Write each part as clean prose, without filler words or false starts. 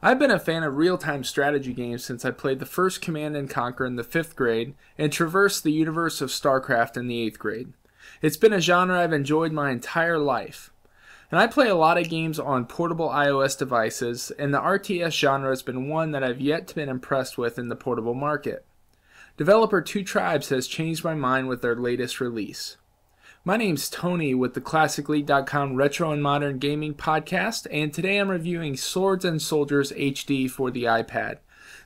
I've been a fan of real-time strategy games since I played the first Command & Conquer in the 5th grade and traversed the universe of StarCraft in the 8th grade. It's been a genre I've enjoyed my entire life. And I play a lot of games on portable iOS devices, and the RTS genre has been one that I've yet to be impressed with in the portable market. Developer Two Tribes has changed my mind with their latest release. My name's Tony with the ClassicLeague.com Retro and Modern Gaming Podcast, and today I'm reviewing Swords and Soldiers HD for the iPad.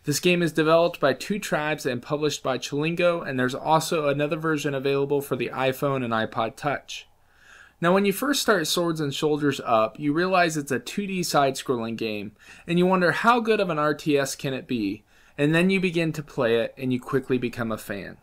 This game is developed by Two Tribes and published by Chilingo, and there's also another version available for the iPhone and iPod Touch. Now, when you first start Swords and Soldiers up, you realize it's a 2D side-scrolling game, and you wonder how good of an RTS can it be, and then you begin to play it, and you quickly become a fan.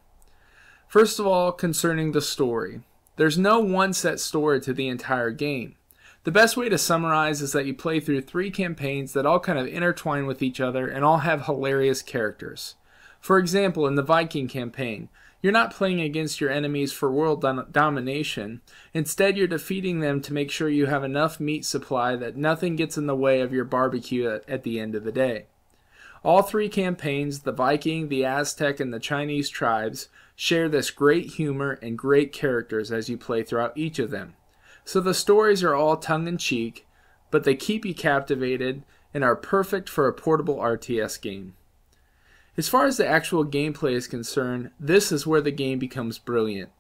First of all, concerning the story. There's no one set story to the entire game. The best way to summarize is that you play through 3 campaigns that all kind of intertwine with each other and all have hilarious characters. For example, in the Viking campaign, you're not playing against your enemies for world domination. Instead, you're defeating them to make sure you have enough meat supply that nothing gets in the way of your barbecue at the end of the day. All 3 campaigns, the Viking, the Aztec, and the Chinese tribes, share this great humor and great characters as you play throughout each of them. So the stories are all tongue-in-cheek, but they keep you captivated and are perfect for a portable RTS game. As far as the actual gameplay is concerned, this is where the game becomes brilliant.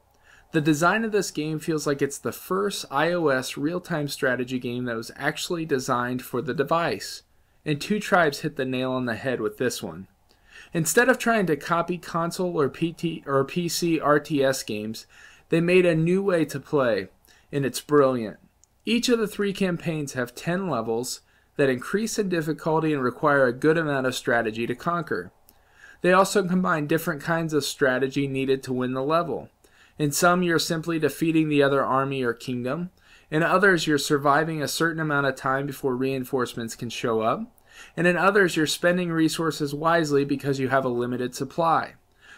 The design of this game feels like it's the first iOS real-time strategy game that was actually designed for the device, and Two Tribes hit the nail on the head with this one. Instead of trying to copy console or PC RTS games, they made a new way to play, and it's brilliant. Each of the 3 campaigns have 10 levels that increase in difficulty and require a good amount of strategy to conquer. They also combine different kinds of strategy needed to win the level. In some, you're simply defeating the other army or kingdom. In others, you're surviving a certain amount of time before reinforcements can show up. And in others, you're spending resources wisely because you have a limited supply.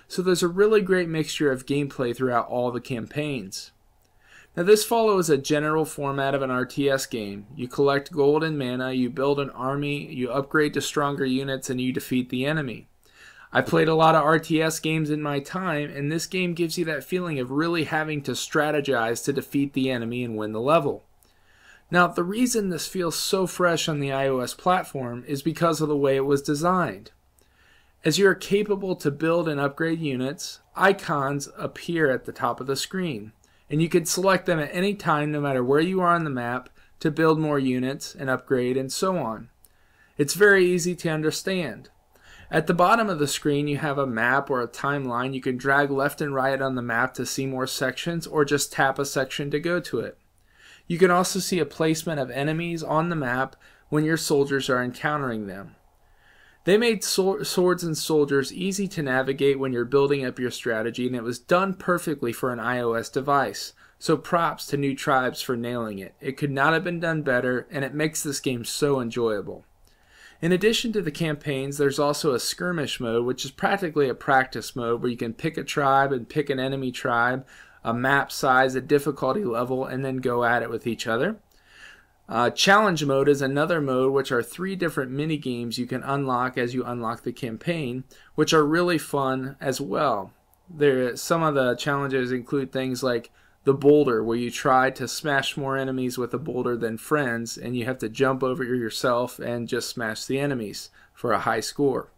So there's a really great mixture of gameplay throughout all the campaigns. Now, this follows a general format of an RTS game. You collect gold and mana, you build an army, you upgrade to stronger units, and you defeat the enemy. I played a lot of RTS games in my time, and this game gives you that feeling of really having to strategize to defeat the enemy and win the level. Now, the reason this feels so fresh on the iOS platform is because of the way it was designed. As you are capable to build and upgrade units, icons appear at the top of the screen, and you can select them at any time no matter where you are on the map to build more units and upgrade and so on. It's very easy to understand. At the bottom of the screen, you have a map or a timeline. You can drag left and right on the map to see more sections or just tap a section to go to it. You can also see a placement of enemies on the map when your soldiers are encountering them. They made Swords and Soldiers easy to navigate when you're building up your strategy, and it was done perfectly for an iOS device. So props to Two Tribes for nailing it. It could not have been done better, and it makes this game so enjoyable. In addition to the campaigns, there's also a skirmish mode, which is practically a practice mode where you can pick a tribe and pick an enemy tribe, a map size, a difficulty level, and then go at it with each other. Challenge mode is another mode, which are 3 different mini games you can unlock as you unlock the campaign, which are really fun as well. Some of the challenges include things like the boulder, where you try to smash more enemies with a boulder than friends, and you have to jump over yourself and just smash the enemies for a high score.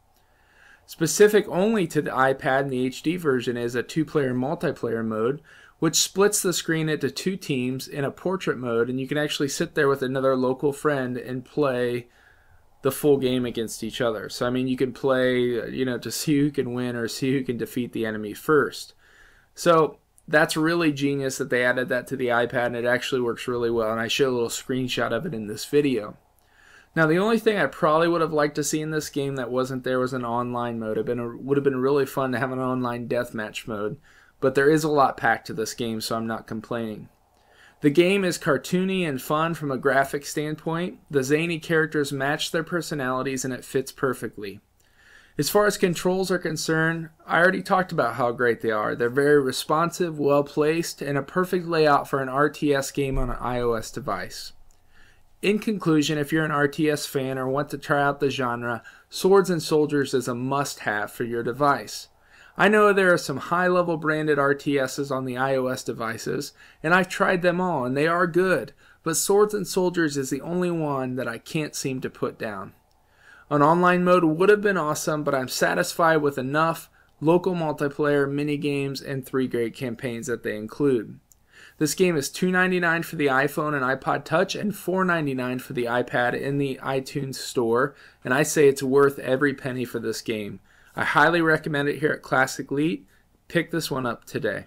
Specific only to the iPad and the HD version is a 2-player multiplayer mode, which splits the screen into 2 teams in a portrait mode, and you can actually sit there with another local friend and play the full game against each other. So I mean, you can play, to see who can win or see who can defeat the enemy first. So that's really genius that they added that to the iPad, and it actually works really well, and I show a little screenshot of it in this video. Now, the only thing I probably would have liked to see in this game that wasn't there was an online mode. It would have been really fun to have an online deathmatch mode, but there is a lot packed to this game, so I'm not complaining. The game is cartoony and fun from a graphic standpoint. The zany characters match their personalities, and it fits perfectly. As far as controls are concerned, I already talked about how great they are. They're very responsive, well placed, and a perfect layout for an RTS game on an iOS device. In conclusion, if you're an RTS fan or want to try out the genre, Swords and Soldiers is a must-have for your device. I know there are some high-level branded RTSs on the iOS devices, and I've tried them all, and they are good, but Swords and Soldiers is the only one that I can't seem to put down. An online mode would have been awesome, but I'm satisfied with enough local multiplayer, minigames, and 3 great campaigns that they include. This game is $2.99 for the iPhone and iPod Touch and $4.99 for the iPad in the iTunes Store, and I say it's worth every penny for this game. I highly recommend it here at Classic Elite. Pick this one up today.